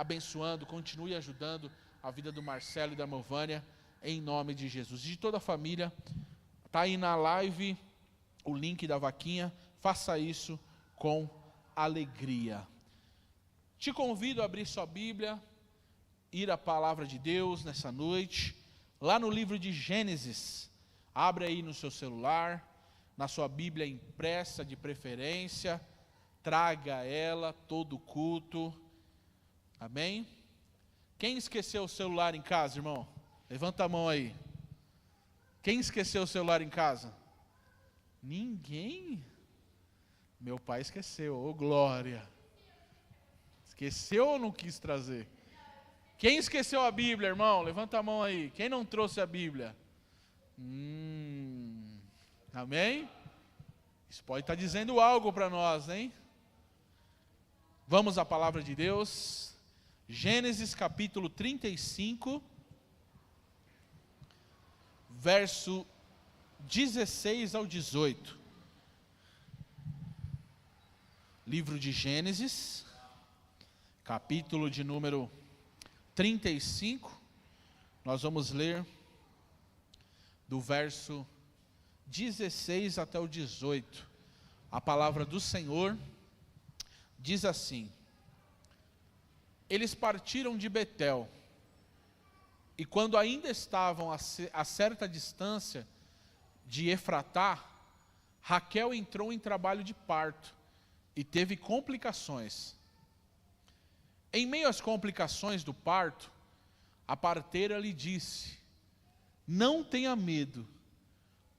abençoando, continue ajudando a vida do Marcelo e da Movânia, em nome de Jesus. De toda a família, está aí na live o link da vaquinha, faça isso com alegria. Te convido a abrir sua Bíblia, ir à palavra de Deus nessa noite, lá no livro de Gênesis. Abre aí no seu celular, na sua Bíblia impressa de preferência, traga ela todo culto. Amém? Quem esqueceu o celular em casa, irmão? Levanta a mão aí. Quem esqueceu o celular em casa? Ninguém? Meu pai esqueceu, ô glória. Esqueceu ou não quis trazer? Quem esqueceu a Bíblia, irmão? Levanta a mão aí. Quem não trouxe a Bíblia? Amém? Isso pode estar dizendo algo para nós, hein? Vamos à palavra de Deus. Gênesis capítulo 35, verso 16 ao 18. Livro de Gênesis, capítulo de número 35, nós vamos ler do verso 16 até o 18. A palavra do Senhor diz assim: eles partiram de Betel, e quando ainda estavam a certa distância de Efratá, Raquel entrou em trabalho de parto e teve complicações. Em meio às complicações do parto, a parteira lhe disse: não tenha medo,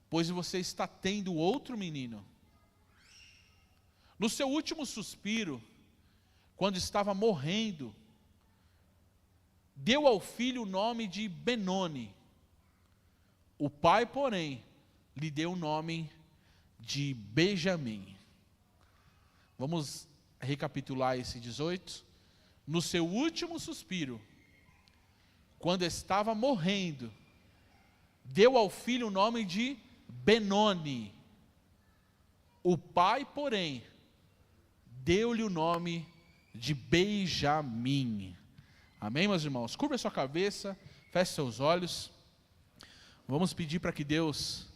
pois você está tendo outro menino. No seu último suspiro, quando estava morrendo, deu ao filho o nome de Benoni. O pai, porém, lhe deu o nome de Benjamim. Vamos recapitular esse 18. No seu último suspiro, quando estava morrendo, deu ao filho o nome de Benoni. O pai, porém, deu-lhe o nome de Benjamim. Amém, meus irmãos? Curva a sua cabeça, feche seus olhos. Vamos pedir para que Deus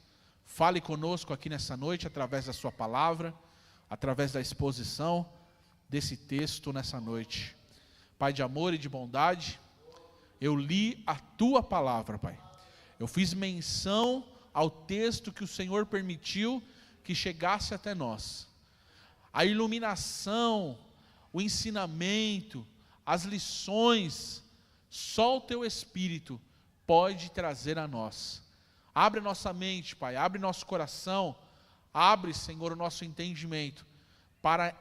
fale conosco aqui nessa noite, através da sua palavra, através da exposição desse texto nessa noite. Pai de amor e de bondade, eu li a tua palavra, Pai. Eu fiz menção ao texto que o Senhor permitiu que chegasse até nós. A iluminação, o ensinamento, as lições, só o teu Espírito pode trazer a nós. Abre a nossa mente, Pai, abre nosso coração, abre, Senhor, o nosso entendimento, para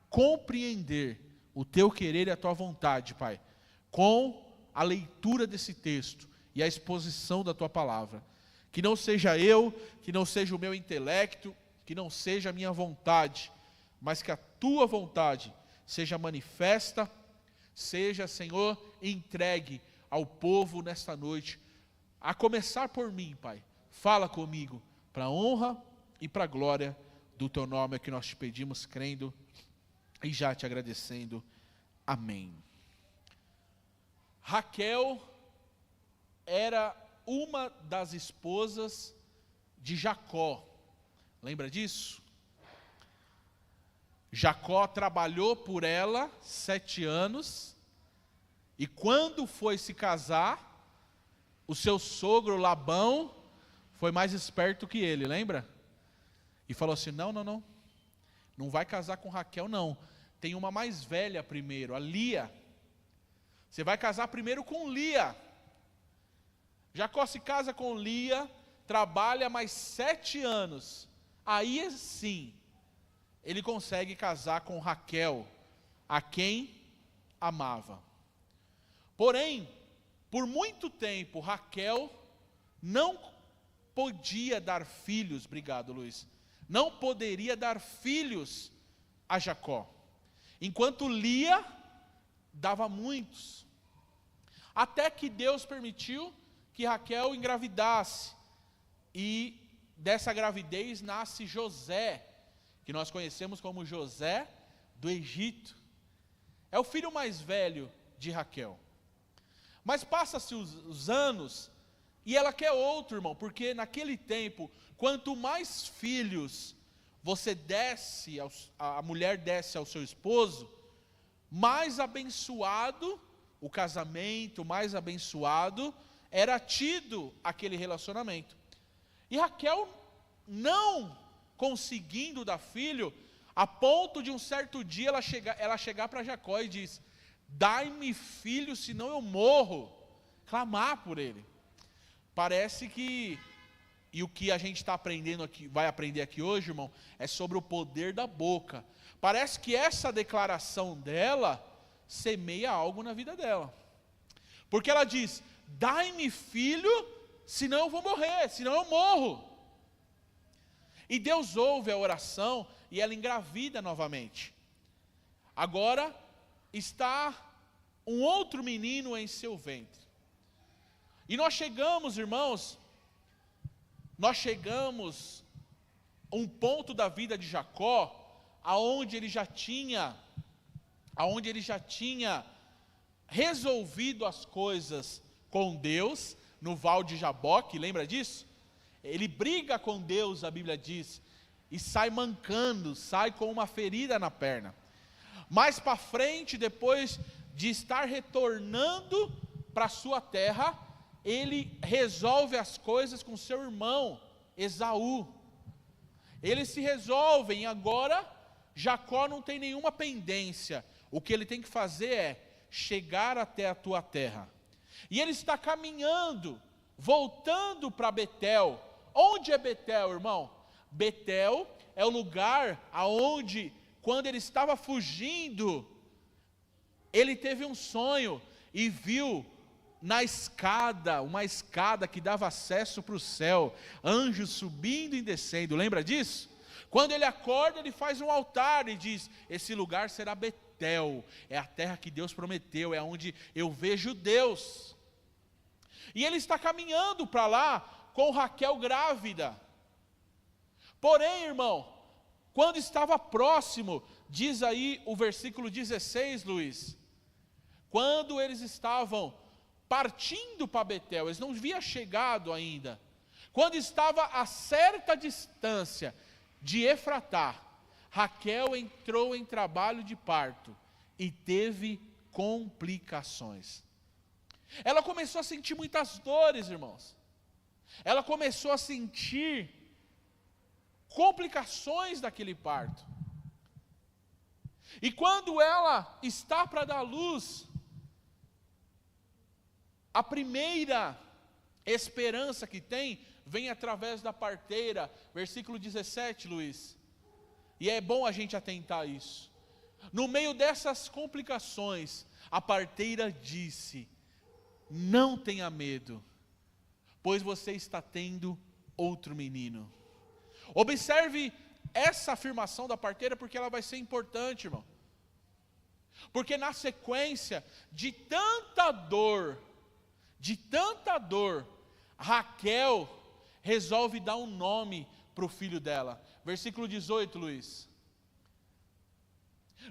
compreender o teu querer e a tua vontade, Pai, com a leitura desse texto e a exposição da tua palavra. Que não seja eu, que não seja o meu intelecto, que não seja a minha vontade, mas que a tua vontade seja manifesta, seja, Senhor, entregue ao povo nesta noite, a começar por mim, Pai. Fala comigo, para a honra e para a glória do teu nome, é que nós te pedimos, crendo e já te agradecendo. Amém. Raquel era uma das esposas de Jacó. Lembra disso? Jacó trabalhou por ela 7 anos, e quando foi se casar, o seu sogro Labão foi mais esperto que ele, lembra? E falou assim: não vai casar com Raquel não, tem uma mais velha primeiro, a Lia. Você vai casar primeiro com Lia. Jacó se casa com Lia, trabalha mais 7 anos, aí sim, ele consegue casar com Raquel, a quem amava. Porém, por muito tempo, Raquel não podia dar filhos, obrigado Luiz, não poderia dar filhos a Jacó, enquanto Lia dava muitos, até que Deus permitiu que Raquel engravidasse, e dessa gravidez nasce José, que nós conhecemos como José do Egito. É o filho mais velho de Raquel. Mas passa-se os anos e ela quer outro, irmão, porque naquele tempo, quanto mais filhos você desse, a mulher desse ao seu esposo, mais abençoado o casamento, mais abençoado era tido aquele relacionamento. E Raquel, não conseguindo dar filho, a ponto de um certo dia ela chegar para Jacó e diz: dai-me filho, senão eu morro. Clamar por ele. Parece que, e o que a gente está aprendendo aqui, vai aprender aqui hoje, irmão, é sobre o poder da boca. Parece que essa declaração dela semeia algo na vida dela. Porque ela diz: dai-me filho, senão eu vou morrer, senão eu morro. E Deus ouve a oração e ela engravida novamente. Agora está um outro menino em seu ventre. E nós chegamos, irmãos, a um ponto da vida de Jacó, aonde ele já tinha resolvido as coisas com Deus, no Val de Jaboque, lembra disso? Ele briga com Deus, a Bíblia diz, e sai mancando, sai com uma ferida na perna. Mais para frente, depois de estar retornando para sua terra, ele resolve as coisas com seu irmão, Esaú. Eles se resolvem, e agora Jacó não tem nenhuma pendência. O que ele tem que fazer é chegar até a tua terra. E ele está caminhando, voltando para Betel. Onde é Betel, irmão? Betel é o lugar aonde, quando ele estava fugindo, ele teve um sonho e viu na escada, uma escada que dava acesso para o céu, anjos subindo e descendo. Lembra disso? Quando ele acorda, ele faz um altar e diz: esse lugar será Betel, é a terra que Deus prometeu, é onde eu vejo Deus. E ele está caminhando para lá com Raquel grávida. Porém, irmão, quando estava próximo, diz aí o versículo 16, Luiz, quando eles estavam partindo para Betel, eles não haviam chegado ainda, quando estava a certa distância de Efratá, Raquel entrou em trabalho de parto e teve complicações. Ela começou a sentir muitas dores, irmãos. Ela começou a sentir complicações daquele parto. E quando ela está para dar luz, a primeira esperança que tem vem através da parteira, versículo 17, Luiz. E é bom a gente atentar a isso. No meio dessas complicações, a parteira disse: não tenha medo, pois você está tendo outro menino. Observe essa afirmação da parteira, porque ela vai ser importante, irmão. Porque na sequência de tanta dor, Raquel resolve dar um nome para o filho dela. Versículo 18, Luiz.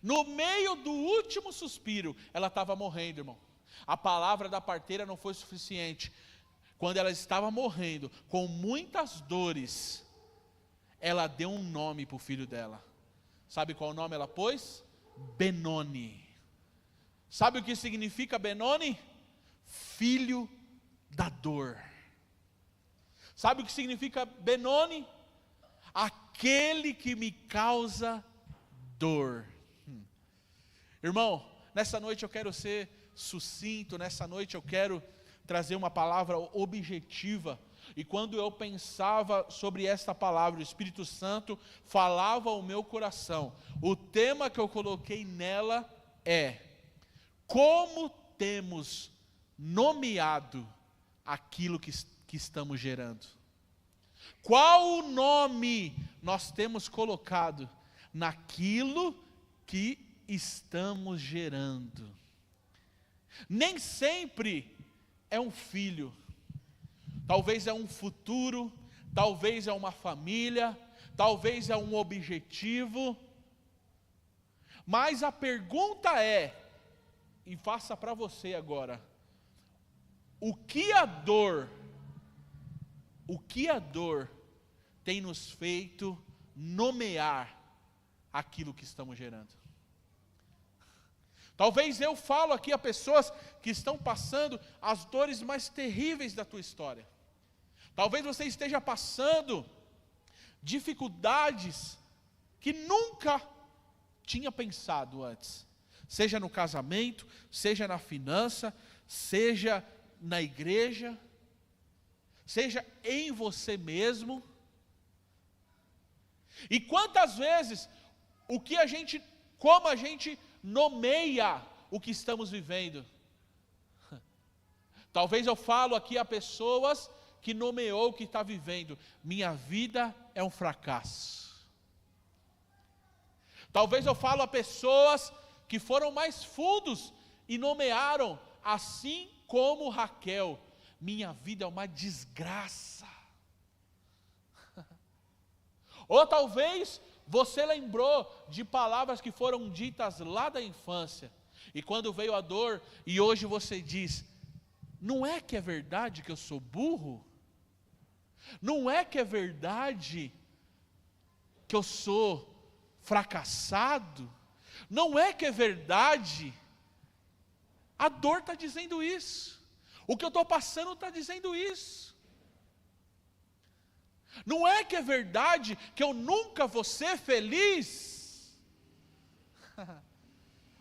No meio do último suspiro, ela estava morrendo, irmão. A palavra da parteira não foi suficiente. Quando ela estava morrendo, com muitas dores, ela deu um nome para o filho dela. Sabe qual nome ela pôs? Benoni. Sabe o que significa Benoni? Filho da dor. Sabe o que significa Benoni? Aquele que me causa dor. Irmão, nessa noite eu quero ser sucinto, nessa noite eu quero trazer uma palavra objetiva. E quando eu pensava sobre esta palavra, o Espírito Santo falava ao meu coração. O tema que eu coloquei nela é: como temos nomeado aquilo que estamos gerando? Qual o nome nós temos colocado naquilo que estamos gerando? Nem sempre é um filho, talvez é um futuro, talvez é uma família, talvez é um objetivo, mas a pergunta é: e faça para você agora. O que a dor tem nos feito nomear aquilo que estamos gerando? Talvez eu falo aqui a pessoas que estão passando as dores mais terríveis da tua história. Talvez você esteja passando dificuldades que nunca tinha pensado antes. Seja no casamento, seja na finança, seja na igreja, seja em você mesmo. E quantas vezes como a gente nomeia o que estamos vivendo? Talvez eu falo aqui a pessoas que nomeou o que está vivendo: minha vida é um fracasso. Talvez eu falo a pessoas que foram mais fundos e nomearam, assim como Raquel: minha vida é uma desgraça. Ou talvez você lembrou de palavras que foram ditas lá da infância, e quando veio a dor, e hoje você diz: não é que é verdade que eu sou burro? Não é que é verdade que eu sou fracassado? Não é que é verdade? A dor está dizendo isso. O que eu estou passando está dizendo isso. Não é que é verdade que eu nunca vou ser feliz?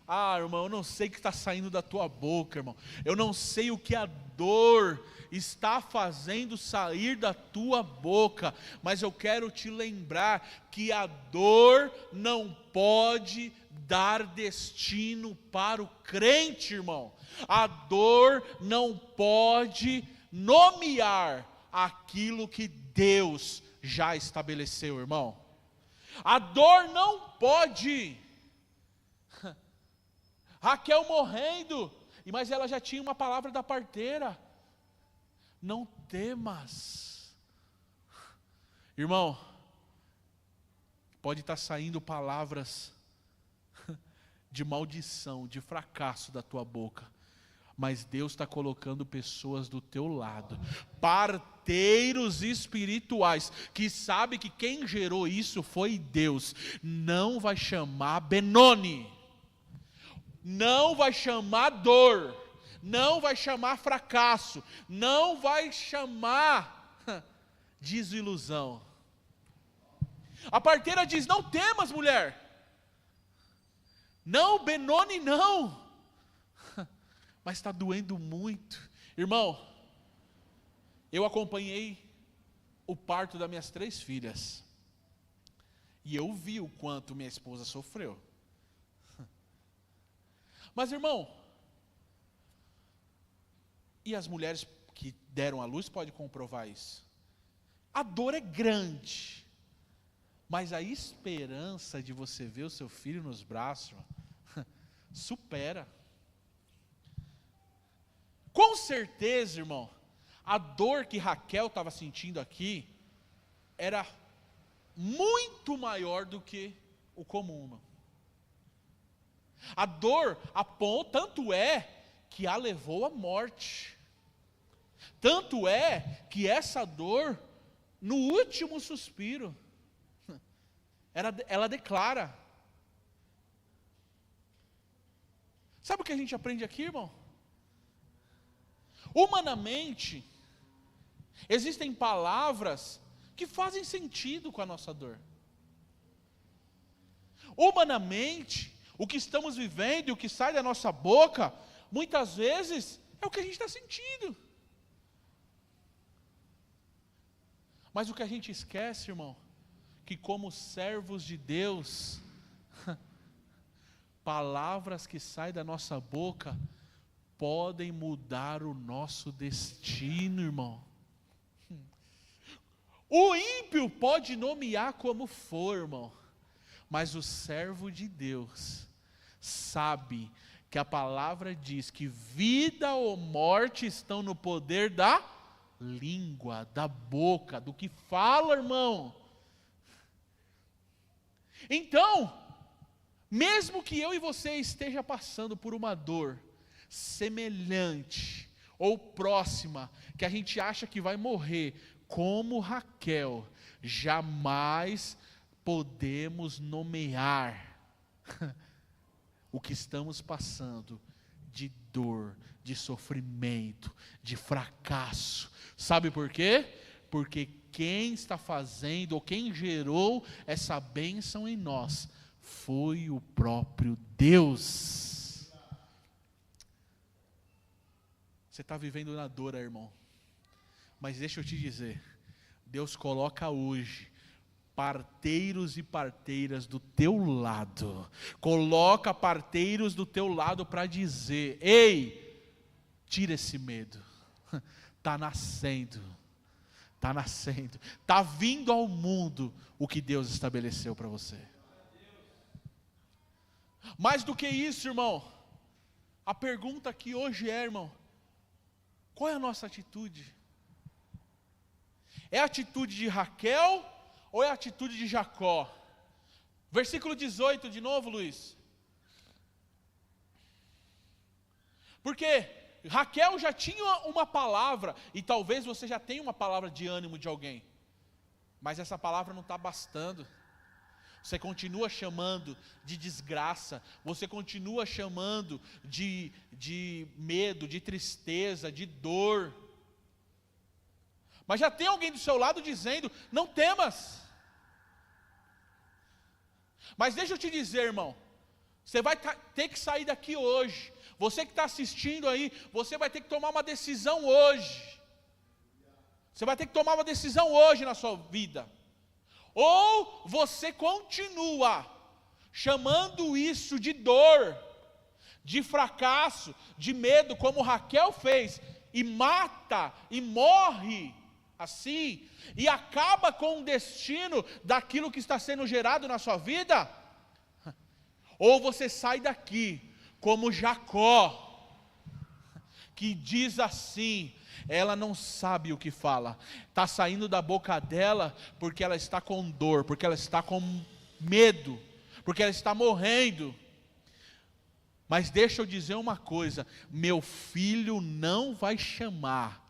Ah, irmão, eu não sei o que está saindo da tua boca, irmão. Eu não sei o que a dor está fazendo sair da tua boca, mas eu quero te lembrar que a dor não pode dar destino para o crente, irmão. A dor não pode nomear aquilo que Deus já estabeleceu, irmão. A dor não pode. Raquel morrendo, mas ela já tinha uma palavra da parteira: não temas. Irmão, pode estar saindo palavras de maldição, de fracasso da tua boca, mas Deus está colocando pessoas do teu lado, parteiros espirituais, que sabe que quem gerou isso foi Deus. Não vai chamar Benoni, não vai chamar dor, não vai chamar fracasso, não vai chamar desilusão. A parteira diz: não temas, mulher. Não, Benoni não. Mas está doendo muito. Irmão, eu acompanhei o parto das minhas 3 filhas. E eu vi o quanto minha esposa sofreu. Mas, irmão, e as mulheres que deram à luz podem comprovar isso. A dor é grande, mas a esperança de você ver o seu filho nos braços supera. Com certeza, irmão, a dor que Raquel estava sentindo aqui era muito maior do que o comum, irmão. A dor, tanto é que a levou à morte. Tanto é que essa dor, no último suspiro, ela declara. Sabe o que a gente aprende aqui, irmão? Humanamente, existem palavras que fazem sentido com a nossa dor. Humanamente, o que estamos vivendo e o que sai da nossa boca, muitas vezes, é o que a gente está sentindo. Mas o que a gente esquece, irmão, que como servos de Deus, palavras que saem da nossa boca podem mudar o nosso destino, irmão. O ímpio pode nomear como for, irmão, mas o servo de Deus sabe que a palavra diz que vida ou morte estão no poder da língua, da boca, do que fala, irmão. Então, mesmo que eu e você esteja passando por uma dor, semelhante ou próxima, que a gente acha que vai morrer, como Raquel, jamais podemos nomear o que estamos passando de dor, de sofrimento, de fracasso. Sabe por quê? Porque quem está fazendo, ou quem gerou essa bênção em nós, foi o próprio Deus. Você está vivendo na dor, irmão. Mas deixa eu te dizer, Deus coloca hoje parteiros e parteiras do teu lado. Coloca parteiros do teu lado para dizer: ei, tira esse medo. Está nascendo. Está nascendo. Está vindo ao mundo o que Deus estabeleceu para você. Mais do que isso, irmão, a pergunta aqui hoje é, irmão, qual é a nossa atitude? É a atitude de Raquel ou é a atitude de Jacó? Versículo 18 de novo, Luiz. Porque Raquel já tinha uma palavra, e talvez você já tenha uma palavra de ânimo de alguém, mas essa palavra não está bastando. Você continua chamando de desgraça, você continua chamando de medo, de tristeza, de dor. Mas já tem alguém do seu lado dizendo: não temas. Mas deixa eu te dizer, irmão, você vai ter que sair daqui hoje. Você que está assistindo aí, você vai ter que tomar uma decisão hoje. Você vai ter que tomar uma decisão hoje na sua vida. Ou você continua chamando isso de dor, de fracasso, de medo, como Raquel fez, e mata, e morre assim, e acaba com o destino daquilo que está sendo gerado na sua vida. Ou você sai daqui como Jacó, que diz assim: ela não sabe o que fala, está saindo da boca dela porque ela está com dor, porque ela está com medo, porque ela está morrendo. Mas deixa eu dizer uma coisa: meu filho não vai chamar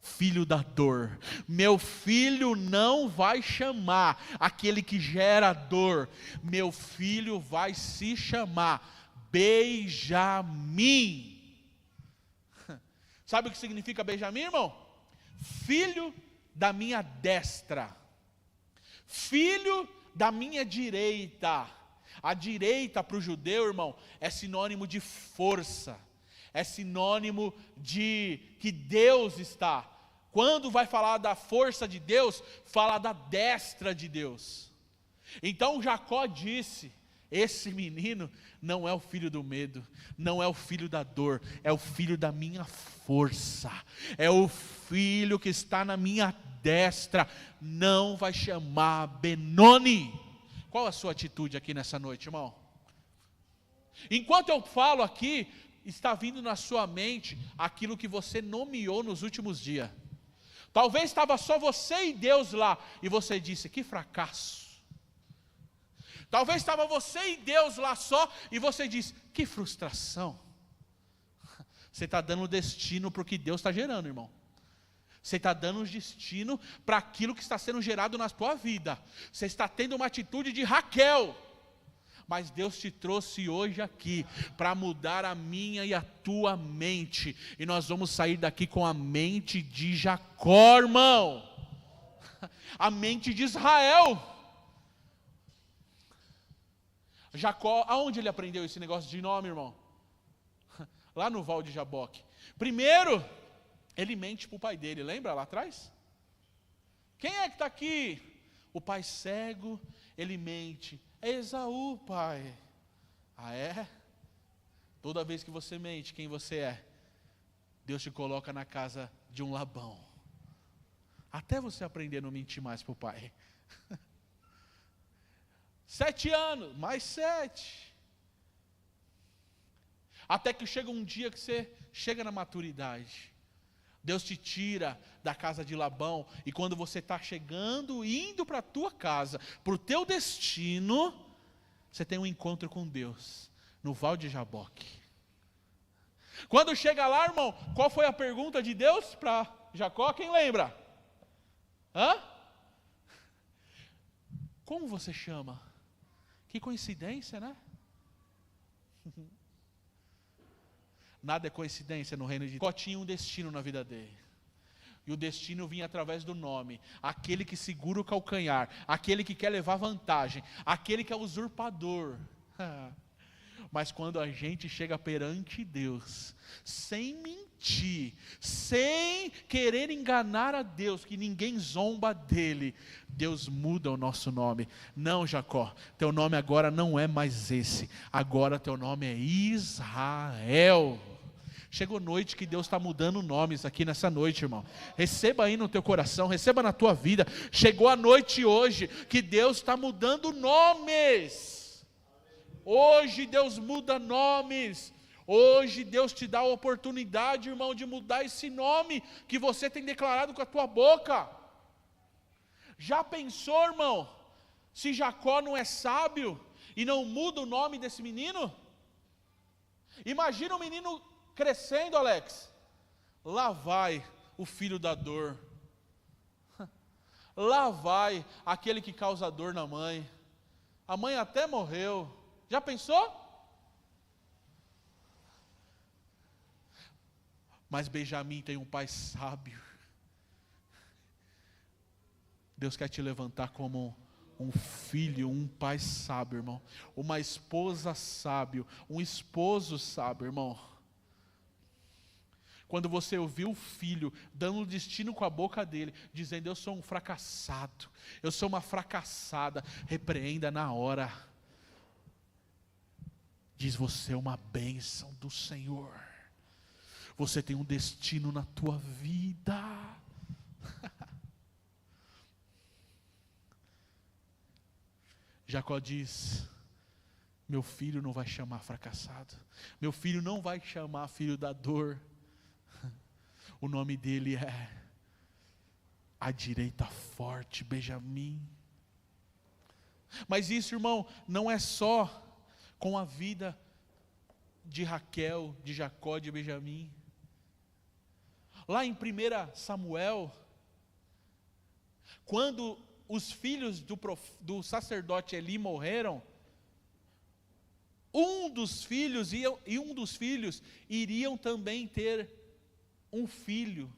filho da dor, meu filho não vai chamar aquele que gera dor, meu filho vai se chamar Benjamim. Sabe o que significa Benjamim, irmão? Filho da minha destra, filho da minha direita. A direita para o judeu, irmão, é sinônimo de força, é sinônimo de que Deus está. Quando vai falar da força de Deus, fala da destra de Deus. Então Jacó disse: esse menino não é o filho do medo, não é o filho da dor, é o filho da minha força, é o filho que está na minha destra, não vai chamar Benoni. Qual a sua atitude aqui nessa noite, irmão? Enquanto eu falo aqui, está vindo na sua mente aquilo que você nomeou nos últimos dias. Talvez estava só você e Deus lá, e você disse: que fracasso. Talvez estava você e Deus lá só, e você disse: que frustração. Você está dando destino para o que Deus está gerando, irmão. Você está dando um destino para aquilo que está sendo gerado na tua vida. Você está tendo uma atitude de Raquel. Mas Deus te trouxe hoje aqui para mudar a minha e a tua mente. E nós vamos sair daqui com a mente de Jacó, irmão. A mente de Israel. Jacó, aonde ele aprendeu esse negócio de nome, irmão? Lá no Val de Jaboque. Primeiro, ele mente para o pai dele, lembra lá atrás? Quem é que está aqui? O pai cego, ele mente. É Esaú, pai. Ah, é? Toda vez que você mente, quem você é? Deus te coloca na casa de um Labão. Até você aprender a não mentir mais para o pai. 7 anos, mais 7. Até que chega um dia que você chega na maturidade. Deus te tira da casa de Labão, e quando você está chegando, indo para a tua casa, para o teu destino, você tem um encontro com Deus, no Val de Jaboque. Quando chega lá, irmão, qual foi a pergunta de Deus para Jacó? Quem lembra? Hã? Como você chama? Que coincidência, né? Nada é coincidência no reino de Deus. Jacó tinha um destino na vida dele. E o destino vinha através do nome. Aquele que segura o calcanhar. Aquele que quer levar vantagem. Aquele que é usurpador. Mas quando a gente chega perante Deus, sem mentir, sem querer enganar a Deus, que ninguém zomba dele, Deus muda o nosso nome. Não, Jacó, teu nome agora não é mais esse. Agora teu nome é Israel. Chegou noite que Deus está mudando nomes aqui nessa noite, irmão. Receba aí no teu coração, receba na tua vida. Chegou a noite hoje que Deus está mudando nomes. Hoje Deus muda nomes. Hoje Deus te dá a oportunidade, irmão, de mudar esse nome que você tem declarado com a tua boca. Já pensou, irmão, se Jacó não é sábio e não muda o nome desse menino? Imagina o menino crescendo, Alex. Lá vai o filho da dor. Lá vai aquele que causa dor na mãe. A mãe até morreu. Já pensou? Mas Benjamim tem um pai sábio. Deus quer te levantar como um filho, um pai sábio, irmão. Uma esposa sábio, um esposo sábio, irmão. Quando você ouvir o filho dando o destino com a boca dele, dizendo: eu sou um fracassado, eu sou uma fracassada, repreenda na hora. Diz: você é uma bênção do Senhor. Você tem um destino na tua vida. Jacó diz: meu filho não vai chamar fracassado. Meu filho não vai chamar filho da dor. O nome dele é a direita forte, Benjamim. Mas isso, irmão, não é só com a vida de Raquel, de Jacó, de Benjamim. Lá em 1 Samuel, quando os filhos do sacerdote Eli morreram, um dos filhos iriam também ter um filho.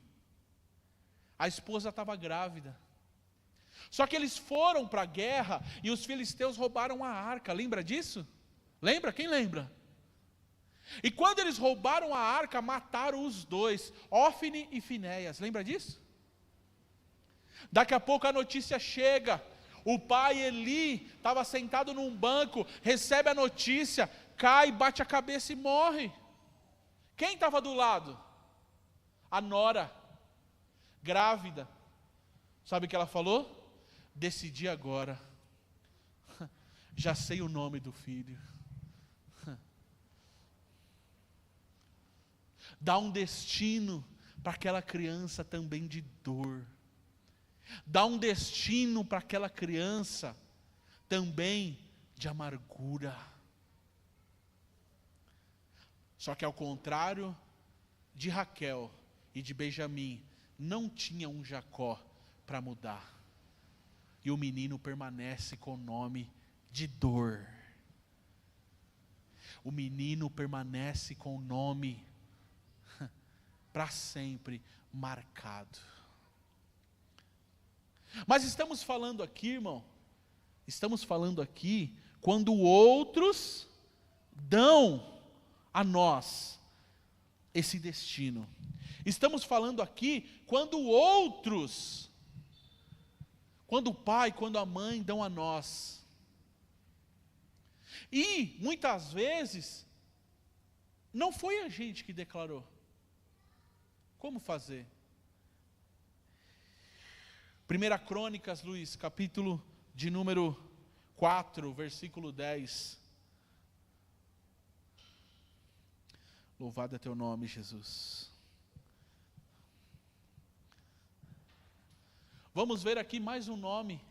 A esposa estava grávida. Só que eles foram para a guerra e os filisteus roubaram a arca. Lembra disso? Lembra? Quem lembra? E quando eles roubaram a arca, mataram os dois, Ófine e Finéias. Lembra disso? Daqui a pouco a notícia chega. O pai Eli estava sentado num banco, recebe a notícia, cai, bate a cabeça e morre. Quem estava do lado? A nora, grávida. Sabe o que ela falou? Decidi agora. Já sei o nome do filho. Dá um destino para aquela criança também de dor. Dá um destino para aquela criança também de amargura. Só que ao contrário de Raquel e de Benjamim, não tinha um Jacó para mudar. E o menino permanece com o nome de dor. O menino permanece com o nome para sempre marcado. Mas estamos falando aqui, irmão, estamos falando aqui quando outros dão a nós esse destino. Estamos falando aqui quando outros, quando o pai, quando a mãe dão a nós. E muitas vezes não foi a gente que declarou. Como fazer? 1 Crônicas, Luiz, capítulo de número 4, versículo 10. Louvado é teu nome, Jesus. Vamos ver aqui mais um nome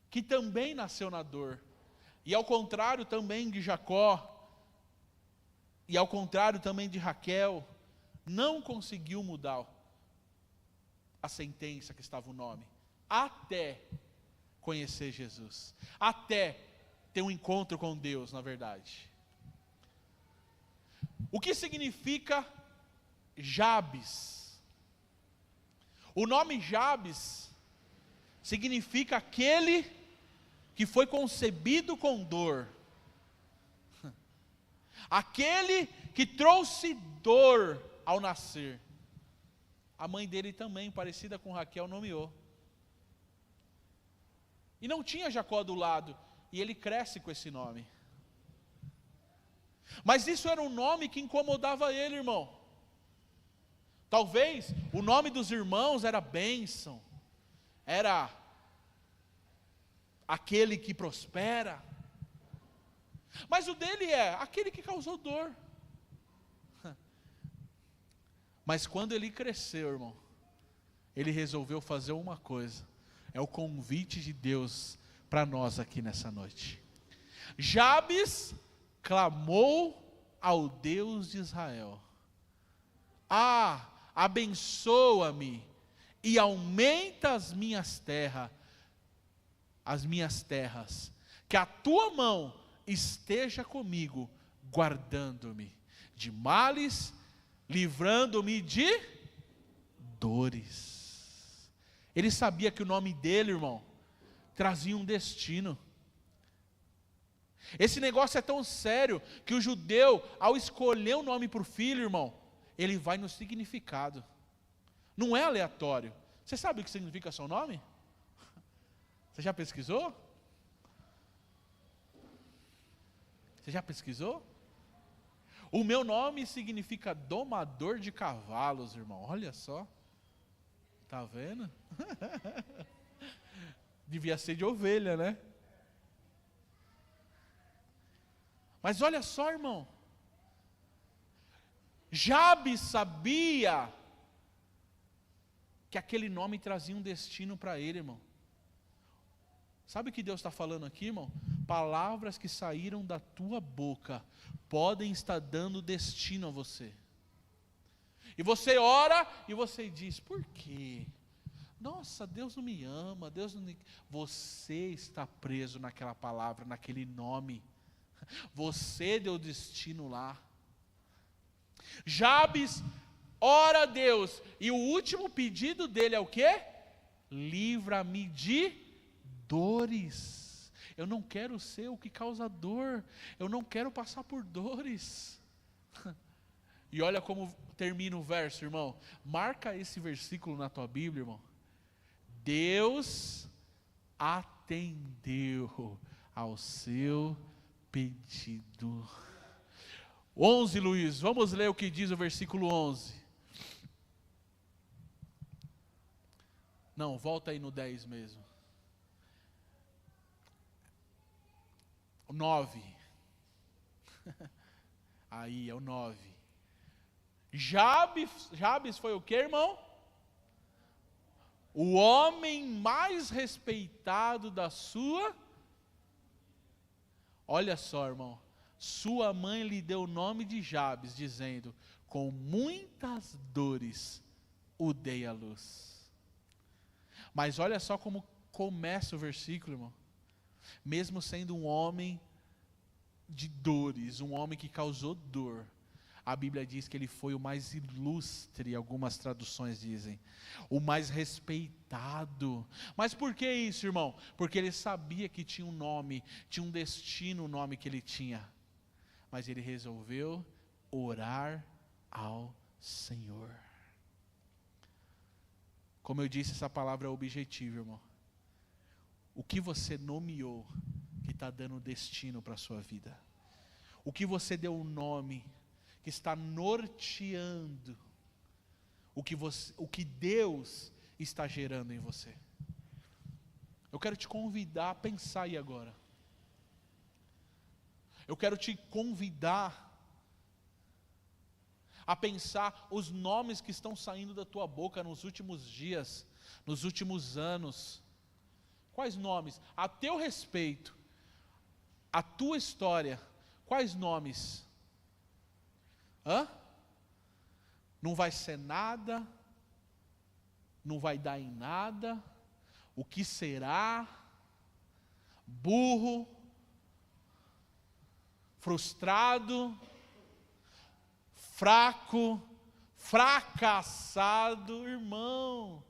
que também nasceu na dor. E ao contrário também de Jacó, e ao contrário também de Raquel, não conseguiu mudar a sentença que estava o nome, até conhecer Jesus, até ter um encontro com Deus, na verdade. O que significa Jabes? O nome Jabes significa aquele que foi concebido com dor, aquele que trouxe dor ao nascer. A mãe dele também, parecida com Raquel, nomeou. E não tinha Jacó do lado, e ele cresce com esse nome. Mas isso era um nome que incomodava ele, irmão. Talvez o nome dos irmãos era bênção, era aquele que prospera. Mas o dele é aquele que causou dor. Mas quando ele cresceu, irmão, ele resolveu fazer uma coisa. É o convite de Deus para nós aqui nessa noite. Jabes clamou ao Deus de Israel: ah, abençoa-me e aumenta as minhas terras, que a tua mão esteja comigo, guardando-me de males, livrando-me de dores. Ele sabia que o nome dele, irmão, trazia um destino. Esse negócio é tão sério que o judeu, ao escolher o nome para o filho, irmão, ele vai no significado. Não é aleatório. Você sabe o que significa seu nome? Você já pesquisou? Você já pesquisou? O meu nome significa domador de cavalos, irmão. Olha só. Tá vendo? Devia ser de ovelha, né? Mas olha só, irmão. Jabes sabia que aquele nome trazia um destino para ele, irmão. Sabe o que Deus está falando aqui, irmão? Palavras que saíram da tua boca podem estar dando destino a você. E você ora e você diz: por quê? Nossa, Deus não me ama, Deus não me... Você está preso naquela palavra, naquele nome. Você deu destino lá. Jabes ora a Deus, e o último pedido dele é o quê? Livra-me de dores. Eu não quero ser o que causa dor. Eu não quero passar por dores. E olha como termina o verso, irmão. Marca esse versículo na tua Bíblia, irmão. Deus atendeu ao seu pedido. 11, Luiz, vamos ler o que diz o versículo 11. Não, volta aí no 10 mesmo. 9. Aí, é o 9. Jabes foi o que, irmão? O homem mais respeitado da sua... Olha só, irmão. Sua mãe lhe deu o nome de Jabes, dizendo: com muitas dores o dei à luz. Mas olha só como começa o versículo, irmão. Mesmo sendo um homem de dores, um homem que causou dor, a Bíblia diz que ele foi o mais ilustre, algumas traduções dizem, o mais respeitado. Mas por que isso, irmão? Porque ele sabia que tinha um nome, tinha um destino o nome que ele tinha. Mas ele resolveu orar ao Senhor. Como eu disse, essa palavra é objetiva, irmão. O que você nomeou que está dando destino para a sua vida? O que você deu um nome que está norteando o que Deus está gerando em você? Eu quero te convidar a pensar aí agora. Eu quero te convidar a pensar os nomes que estão saindo da tua boca nos últimos dias, nos últimos anos. Quais nomes? A teu respeito, a tua história, quais nomes Não vai ser nada, não vai dar em nada, o que será, burro, frustrado, fraco, fracassado, irmão.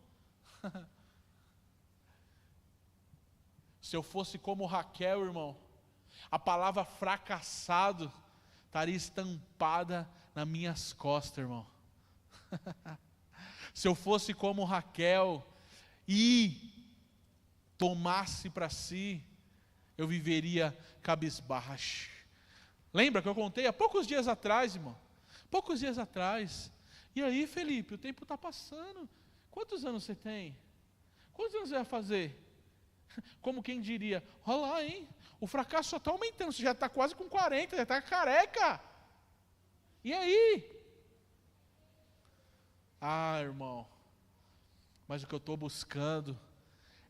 Se eu fosse como Raquel, irmão, a palavra fracassado estaria estampada nas minhas costas, irmão. Se eu fosse como Raquel e tomasse para si, eu viveria cabisbaixo. Lembra que eu contei há poucos dias atrás, irmão? Poucos dias atrás. E aí, Felipe, o tempo está passando. Quantos anos você tem? Quantos anos você vai fazer? Como quem diria, olha lá, hein? O fracasso só está aumentando, você já está quase com 40, já está careca. E aí? Ah, irmão, mas o que eu estou buscando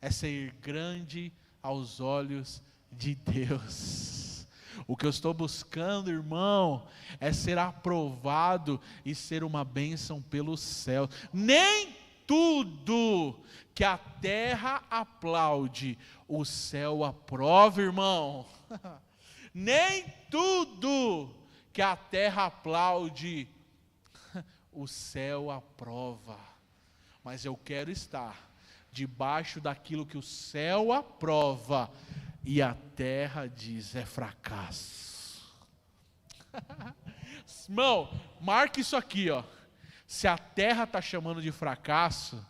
é ser grande aos olhos de Deus. O que eu estou buscando, irmão, é ser aprovado e ser uma bênção pelo céu. Nem tudo que a terra aplaude, o céu aprova, irmão. Nem tudo que a terra aplaude, o céu aprova. Mas eu quero estar debaixo daquilo que o céu aprova e a terra diz é fracasso. Irmão, marque isso aqui, ó. Se a terra está chamando de fracasso,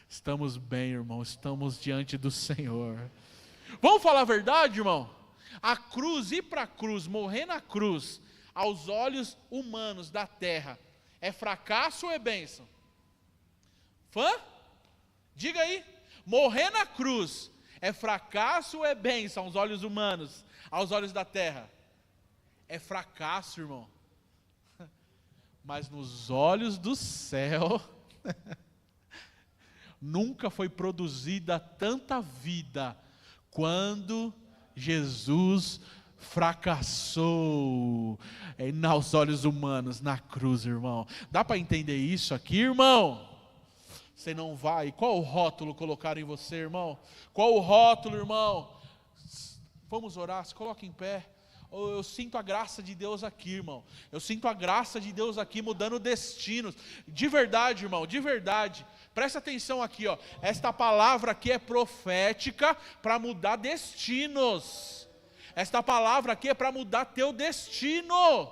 estamos bem, irmão, estamos diante do Senhor. Vamos falar a verdade, irmão? A cruz, ir para a cruz, morrer na cruz, aos olhos humanos da terra, é fracasso ou é bênção? Diga aí, morrer na cruz, é fracasso ou é bênção aos olhos humanos, aos olhos da terra? É fracasso, irmão. Mas nos olhos do céu, nunca foi produzida tanta vida quando Jesus fracassou aos olhos humanos na cruz, irmão. Dá para entender isso aqui, irmão? Você não vai. Qual o rótulo colocaram em você, irmão? Qual o rótulo, irmão? Vamos orar, se coloque em pé. Eu sinto a graça de Deus aqui, irmão. Eu sinto a graça de Deus aqui mudando destinos. De verdade, irmão, de verdade. Presta atenção aqui, ó. Esta palavra aqui é profética para mudar destinos. Esta palavra aqui é para mudar teu destino.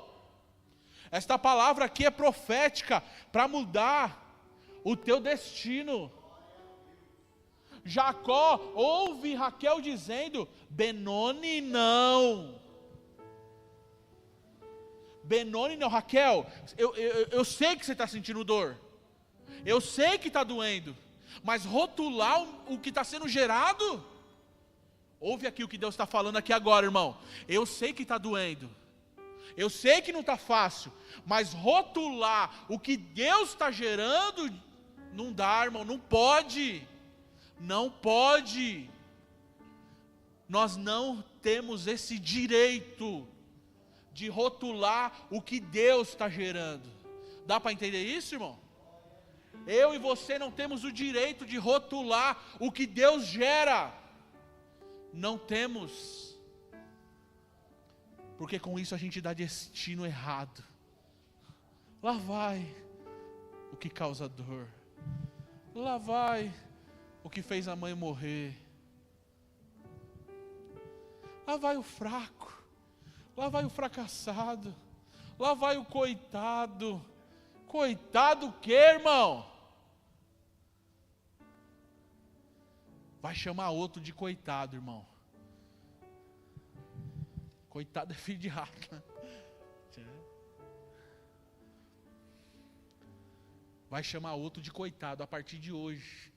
Esta palavra aqui é profética para mudar o teu destino. Jacó ouve Raquel dizendo: Benoni não. Benoni não, Raquel, eu sei que você está sentindo dor, eu sei que está doendo, mas rotular o que está sendo gerado, ouve aqui o que Deus está falando aqui agora, irmão. Eu sei que está doendo, eu sei que não está fácil, mas rotular o que Deus está gerando, não dá, irmão, não pode, não pode. Nós não temos esse direito de rotular o que Deus está gerando. Dá para entender isso, irmão? Eu e você não temos o direito de rotular o que Deus gera. Não temos. Porque com isso a gente dá destino errado. Lá vai o que causa dor. Lá vai o que fez a mãe morrer. Lá vai o fraco. Lá vai o fracassado. Lá vai o coitado. Coitado o quê, irmão? Vai chamar outro de coitado, irmão. Coitado é filho de rato. Vai chamar outro de coitado a partir de hoje.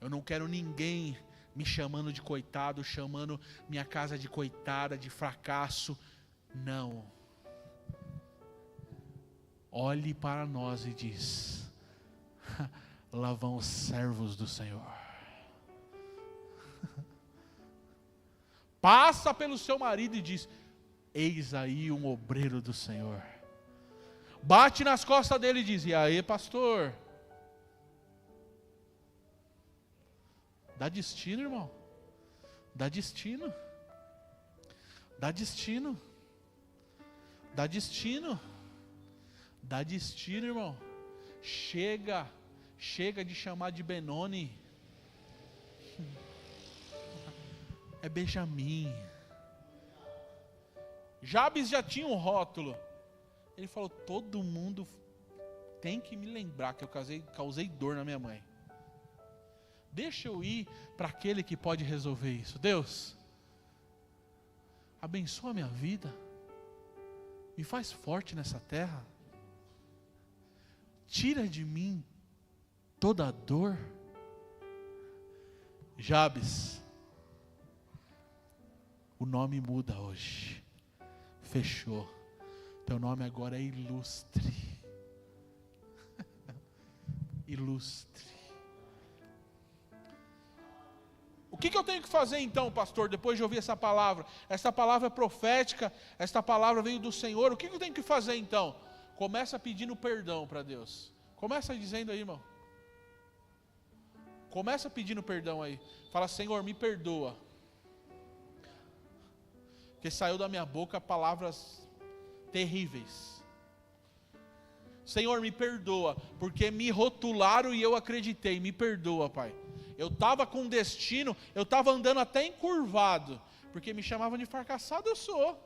Eu não quero ninguém me chamando de coitado, chamando minha casa de coitada, de fracasso. Não. Olhe para nós e diz: lá vão os servos do Senhor. Passa pelo seu marido e diz: eis aí um obreiro do Senhor. Bate nas costas dele e diz: e aí, pastor? Dá destino, irmão. Dá destino. Dá destino. Dá destino. Dá destino, irmão. Chega de chamar de Benoni. É Benjamim. Jabes já tinha um rótulo. Ele falou: todo mundo tem que me lembrar que eu causei dor na minha mãe. Deixa eu ir para aquele que pode resolver isso. Deus, abençoa a minha vida. Me faz forte nessa terra. Tira de mim toda a dor. Jabes, o nome muda hoje. Fechou. Teu nome agora é Ilustre. Ilustre. O que eu tenho que fazer então, pastor, depois de ouvir essa palavra? Essa palavra é profética, essa palavra veio do Senhor. O que eu tenho que fazer então? Começa pedindo perdão para Deus. Começa dizendo aí, irmão. Começa pedindo perdão aí. Fala: Senhor, me perdoa. Porque saiu da minha boca palavras terríveis. Senhor, me perdoa, porque me rotularam e eu acreditei. Me perdoa, Pai. Eu estava com destino, eu estava andando até encurvado, porque me chamavam de fracassado, eu sou.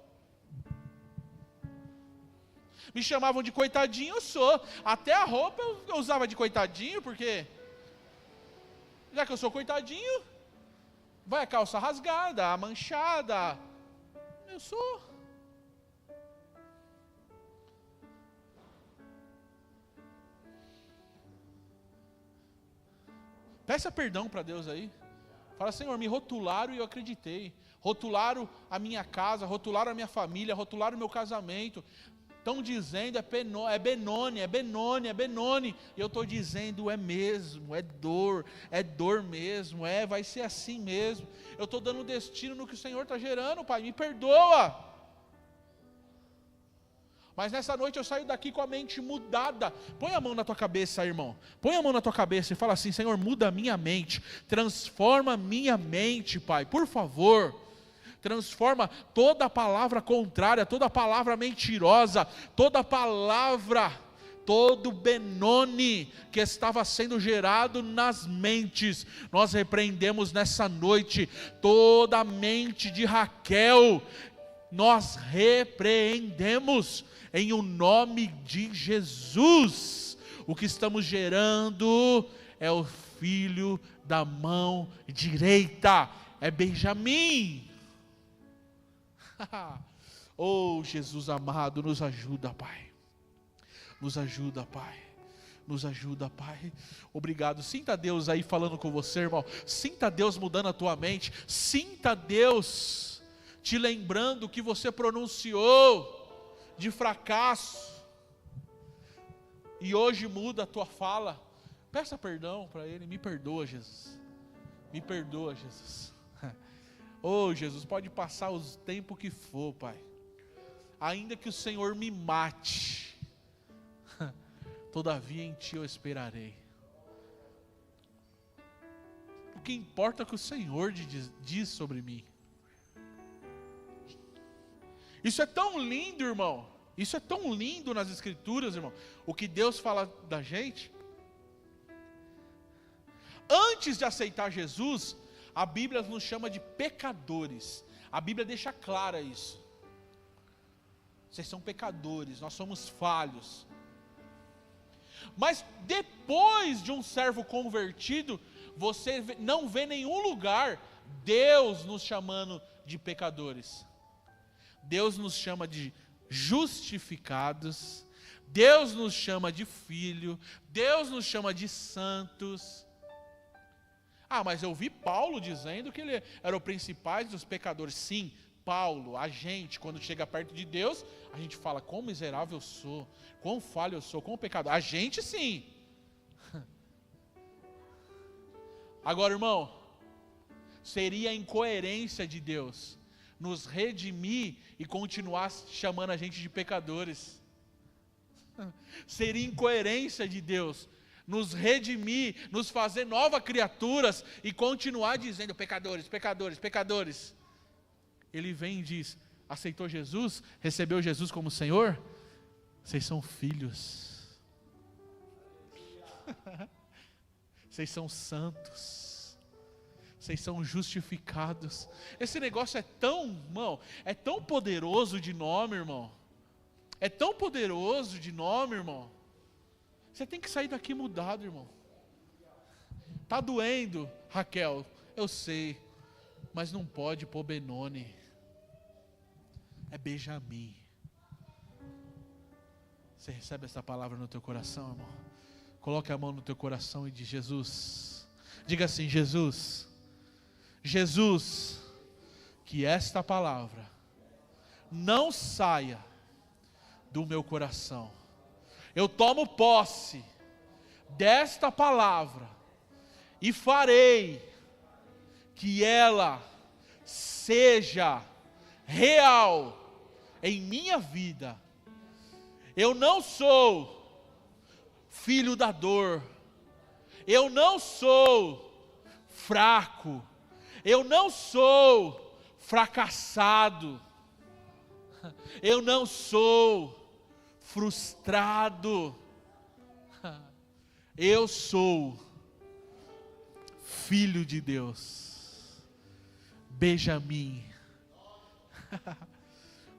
Me chamavam de coitadinho, eu sou. Até a roupa eu usava de coitadinho, porque já que eu sou coitadinho, vai a calça rasgada, a manchada. Eu sou. Peça perdão para Deus aí. Fala: Senhor, me rotularam e eu acreditei. Rotularam a minha casa, rotularam a minha família, rotularam o meu casamento. Estão dizendo é Benoni. E eu estou dizendo: é mesmo, é dor mesmo, vai ser assim mesmo. Eu estou dando destino no que o Senhor está gerando, Pai, me perdoa. Mas nessa noite eu saio daqui com a mente mudada. Põe a mão na tua cabeça, irmão. Põe a mão na tua cabeça e fala assim: Senhor, muda a minha mente. Transforma a minha mente, Pai, por favor. Transforma toda palavra contrária, toda palavra mentirosa, toda palavra, todo Benoni que estava sendo gerado nas mentes. Nós repreendemos nessa noite toda a mente de Raquel. Nós repreendemos em o nome de Jesus. O que estamos gerando é o filho da mão direita, é Benjamim. Oh, Jesus amado, nos ajuda, Pai. Nos ajuda, Pai. Nos ajuda, Pai. Obrigado. Sinta Deus aí falando com você, irmão. Sinta Deus mudando a tua mente. Sinta Deus te lembrando que você pronunciou de fracasso, e hoje muda a tua fala. Peça perdão para Ele. Me perdoa, Jesus. Me perdoa, Jesus. Oh, Jesus, pode passar os tempos que for, Pai. Ainda que o Senhor me mate, todavia em Ti eu esperarei. O que importa é o que o Senhor diz sobre mim. Isso é tão lindo, irmão. Isso é tão lindo nas Escrituras, irmão. O que Deus fala da gente. Antes de aceitar Jesus, a Bíblia nos chama de pecadores. A Bíblia deixa clara isso. Vocês são pecadores, nós somos falhos. Mas depois de um servo convertido, você não vê nenhum lugar Deus nos chamando de pecadores. Deus nos chama de justificados, Deus nos chama de filho, Deus nos chama de santos. Ah, mas eu vi Paulo dizendo que ele era o principal dos pecadores. Sim, Paulo, a gente, quando chega perto de Deus, a gente fala: quão miserável eu sou, quão falho eu sou, quão pecador. A gente sim. Agora, irmão, seria a incoerência de Deus nos redimir e continuar chamando a gente de pecadores. Seria incoerência de Deus nos redimir, nos fazer novas criaturas e continuar dizendo pecadores, pecadores, pecadores. Ele vem e diz: aceitou Jesus, recebeu Jesus como Senhor, vocês são filhos, vocês são santos, vocês são justificados. Esse negócio é tão, irmão, é tão poderoso de nome, irmão. É tão poderoso de nome, irmão. Você tem que sair daqui mudado, irmão. Tá doendo, Raquel, eu sei, mas não pode pôr Benoni. É Benjamim. Você recebe essa palavra no teu coração, irmão? Coloque a mão no teu coração e diz: Jesus. Diga assim: Jesus, Jesus, que esta palavra não saia do meu coração. Eu tomo posse desta palavra e farei que ela seja real em minha vida. Eu não sou filho da dor, eu não sou fraco, eu não sou fracassado, eu não sou frustrado, eu sou filho de Deus, Benjamim,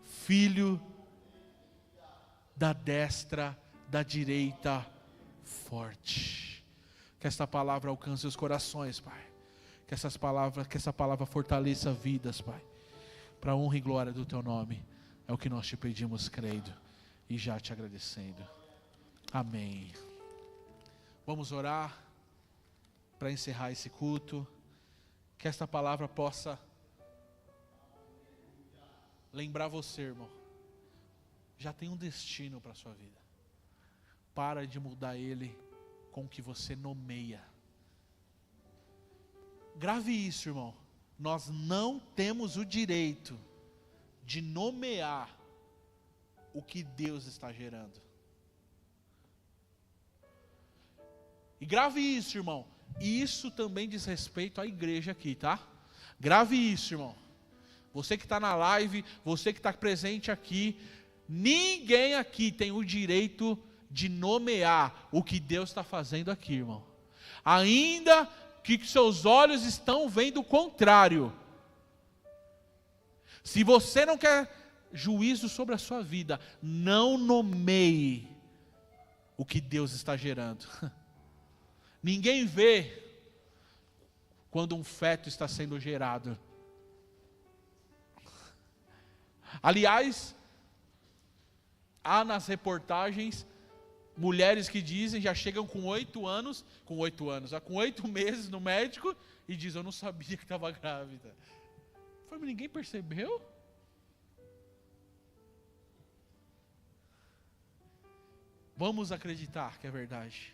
filho da destra, da direita, forte. Que esta palavra alcance os corações, Pai. Que essa palavra fortaleça vidas, Pai. Para a honra e glória do Teu nome. É o que nós te pedimos, crendo e já te agradecendo. Amém. Vamos orar para encerrar esse culto. Que esta palavra possa lembrar você, irmão. Já tem um destino para a sua vida. Para de mudar ele com o que você nomeia. Grave isso, irmão. Nós não temos o direito de nomear o que Deus está gerando. E grave isso, irmão. E isso também diz respeito à igreja aqui, tá? Grave isso, irmão. Você que está na live, você que está presente aqui, ninguém aqui tem o direito de nomear o que Deus está fazendo aqui, irmão. Ainda que seus olhos estão vendo o contrário. Se você não quer juízo sobre a sua vida, não nomeie o que Deus está gerando. Ninguém vê quando um feto está sendo gerado. Aliás, há nas reportagens mulheres que dizem, já chegam com 8 meses no médico e dizem: eu não sabia que estava grávida. Mas ninguém percebeu? Vamos acreditar que é verdade.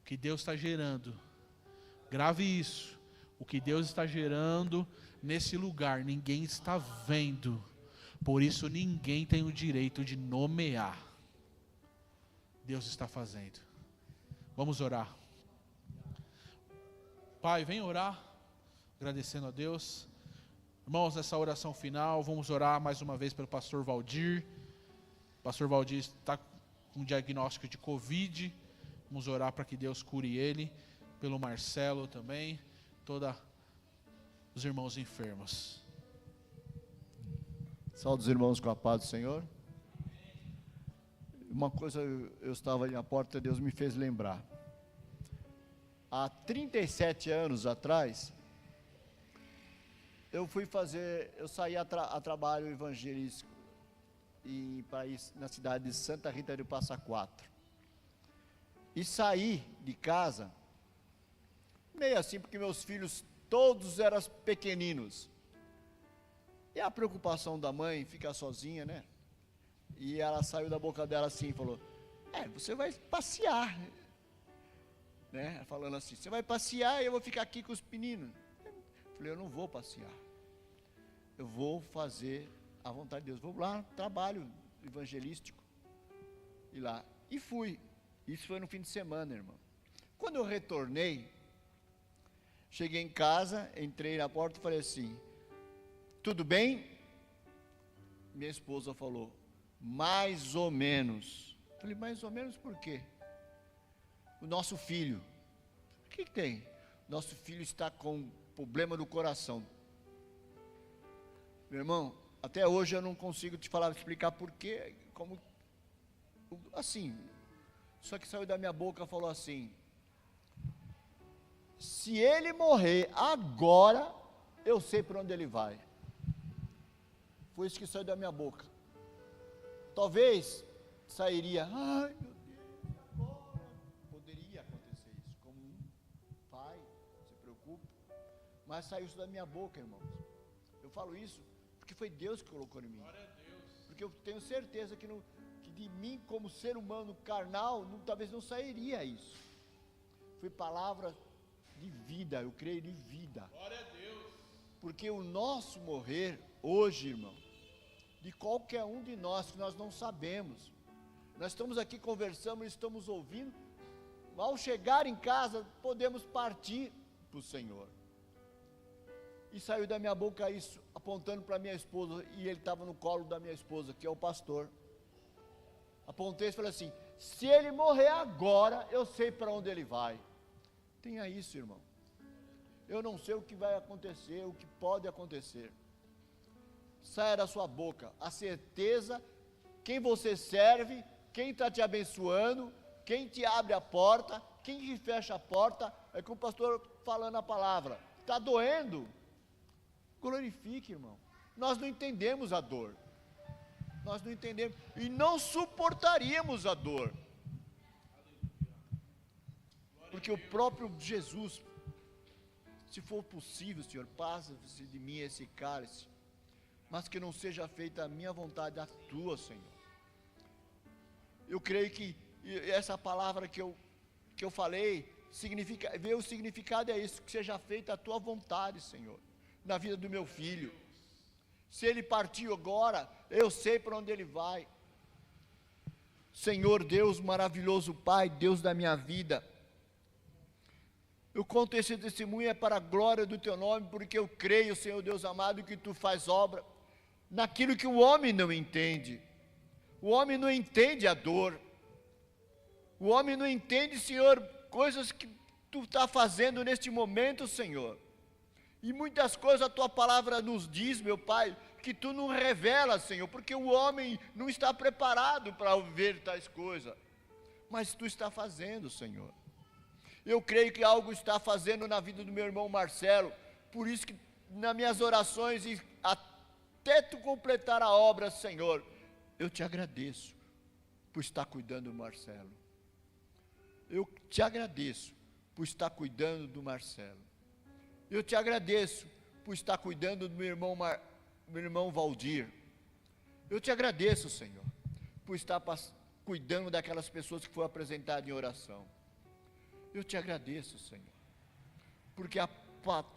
O que Deus está gerando, grave isso. O que Deus está gerando nesse lugar, ninguém está vendo. Por isso ninguém tem o direito de nomear. Deus está fazendo. Vamos orar. Pai, vem orar, agradecendo a Deus. Irmãos, nessa oração final, vamos orar mais uma vez pelo pastor Valdir. O pastor Valdir está com um diagnóstico de Covid. Vamos orar para que Deus cure ele. Pelo Marcelo também. Todos os irmãos enfermos. Saúde os irmãos com a paz do Senhor. Uma coisa, eu estava ali na porta, Deus me fez lembrar. Há 37 anos atrás, eu saí a trabalho evangelístico na cidade de Santa Rita do Passa Quatro. E saí de casa, meio assim, porque meus filhos todos eram pequeninos. E a preocupação da mãe, ficar sozinha, né? E ela saiu da boca dela assim, falou: você vai passear, né? Falando assim, você vai passear e eu vou ficar aqui com os meninos. Falei, eu não vou passear. Eu vou fazer a vontade de Deus. Vou lá, trabalho evangelístico. E lá. E fui. Isso foi no fim de semana, irmão. Quando eu retornei, cheguei em casa, entrei na porta e falei assim, tudo bem? Minha esposa falou, mais ou menos. Falei, mais ou menos por quê? O nosso filho. O que tem? Nosso filho está com problema do coração. Meu irmão, até hoje eu não consigo te falar, explicar por quê, como, assim, só que saiu da minha boca e falou assim, se ele morrer agora, eu sei para onde ele vai. Foi isso que saiu da minha boca. Talvez sairia, ai meu Deus, agora. Poderia acontecer isso, como um pai se preocupa, mas saiu isso da minha boca, irmãos. Eu falo isso porque foi Deus que colocou em mim. Porque eu tenho certeza que de mim, como ser humano carnal, talvez não sairia isso. Foi palavra de vida, eu creio de vida. Glória a Deus. Porque o nosso morrer hoje, irmão, de qualquer um de nós, que nós não sabemos. Nós estamos aqui conversando, estamos ouvindo. Ao chegar em casa, podemos partir para o Senhor. E saiu da minha boca isso, apontando para minha esposa, e ele estava no colo da minha esposa, que é o pastor. Apontei e falei assim, se ele morrer agora, eu sei para onde ele vai. Tenha isso, irmão. Eu não sei o que vai acontecer, o que pode acontecer. Saia da sua boca a certeza, quem você serve, quem está te abençoando, quem te abre a porta, quem te fecha a porta, é que o pastor falando a palavra, está doendo, glorifique, irmão. Nós não entendemos a dor, nós não entendemos, e não suportaríamos a dor, porque o próprio Jesus, se for possível, Senhor, passa-se de mim esse cálice, mas que não seja feita a minha vontade, a tua, Senhor. Eu creio que essa palavra que eu falei, o significado é isso, que seja feita a tua vontade, Senhor, na vida do meu filho. Se ele partiu agora, eu sei para onde ele vai. Senhor Deus maravilhoso Pai, Deus da minha vida, eu conto esse testemunho para a glória do teu nome, porque eu creio, Senhor Deus amado, que tu faz obra naquilo que o homem não entende. O homem não entende a dor, o homem não entende, Senhor, coisas que tu está fazendo neste momento, Senhor, e muitas coisas a tua palavra nos diz, meu Pai, que tu não revela, Senhor, porque o homem não está preparado para ver tais coisas, mas tu está fazendo, Senhor. Eu creio que algo está fazendo na vida do meu irmão Marcelo, por isso que nas minhas orações, e até tu completar a obra, Senhor, eu te agradeço por estar cuidando do Marcelo. Eu te agradeço por estar cuidando do Marcelo. Eu te agradeço por estar cuidando do meu irmão Valdir. Eu te agradeço, Senhor, por estar cuidando daquelas pessoas que foram apresentadas em oração. Eu te agradeço, Senhor, porque a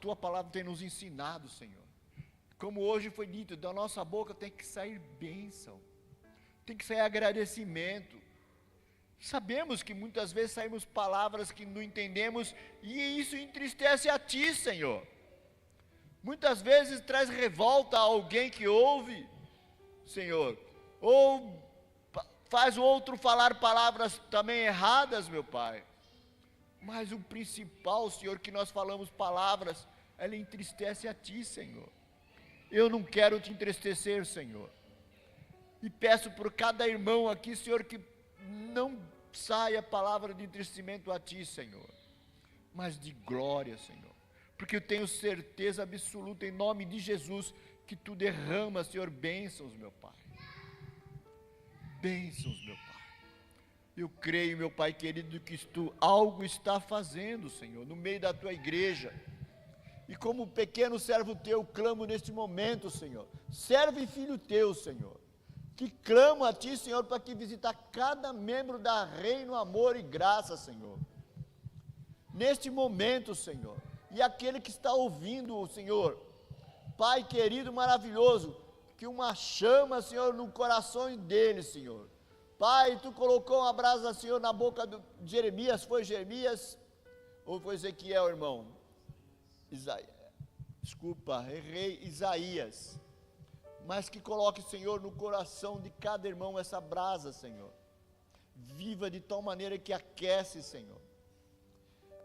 tua palavra tem nos ensinado, Senhor. Como hoje foi dito, da nossa boca tem que sair bênção, tem que sair agradecimento. Sabemos que muitas vezes saímos palavras que não entendemos, e isso entristece a ti, Senhor. Muitas vezes traz revolta a alguém que ouve, Senhor, ou faz o outro falar palavras também erradas, meu Pai. Mas o principal, Senhor, que nós falamos palavras, ela entristece a ti, Senhor. Eu não quero te entristecer, Senhor. E peço por cada irmão aqui, Senhor, que não saia palavra de entristecimento a ti, Senhor, mas de glória, Senhor. Porque eu tenho certeza absoluta, em nome de Jesus, que tu derramas, Senhor, bênçãos, meu Pai. Bênçãos, meu Pai. Eu creio, meu Pai querido, que tu algo está fazendo, Senhor, no meio da tua igreja. E como pequeno servo teu, clamo neste momento, Senhor. Servo e filho teu, Senhor, que clamo a ti, Senhor, para que visitar cada membro da Reino Amor e Graça, Senhor. Neste momento, Senhor, e aquele que está ouvindo, Senhor. Pai querido, maravilhoso, que uma chama, Senhor, no coração dele, Senhor. Pai, tu colocou uma brasa, Senhor, na boca de Jeremias. Foi Jeremias ou foi Ezequiel, irmão? Desculpa, errei, Isaías. Mas que coloque, Senhor, no coração de cada irmão essa brasa, Senhor. Viva de tal maneira que aquece, Senhor.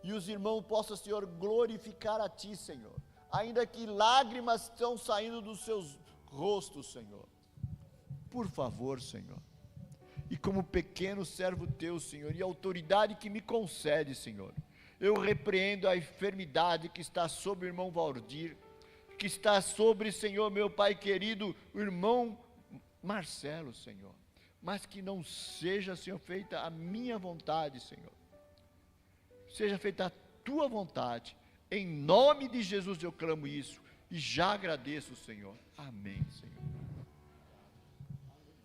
E os irmãos possam, Senhor, glorificar a Ti, Senhor. Ainda que lágrimas estão saindo dos seus rostos, Senhor. Por favor, Senhor. E como pequeno servo Teu, Senhor, e a autoridade que me concede, Senhor, eu repreendo a enfermidade que está sobre o irmão Valdir, que está sobre, Senhor, meu Pai querido, o irmão Marcelo, Senhor. Mas que não seja, Senhor, feita a minha vontade, Senhor. Seja feita a Tua vontade. Em nome de Jesus eu clamo isso. E já agradeço, Senhor. Amém, Senhor.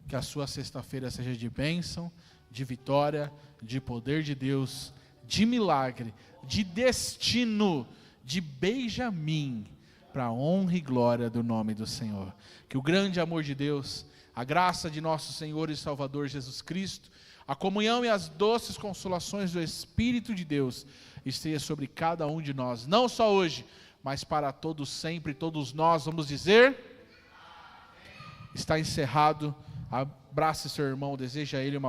Que a sua sexta-feira seja de bênção, de vitória, de poder de Deus, de milagre, de destino, de Benjamim, para a honra e glória do nome do Senhor. Que o grande amor de Deus, a graça de nosso Senhor e Salvador Jesus Cristo, a comunhão e as doces consolações do Espírito de Deus esteja sobre cada um de nós, não só hoje, mas para todos sempre, todos nós vamos dizer, está encerrado. Abrace seu irmão, deseja a ele uma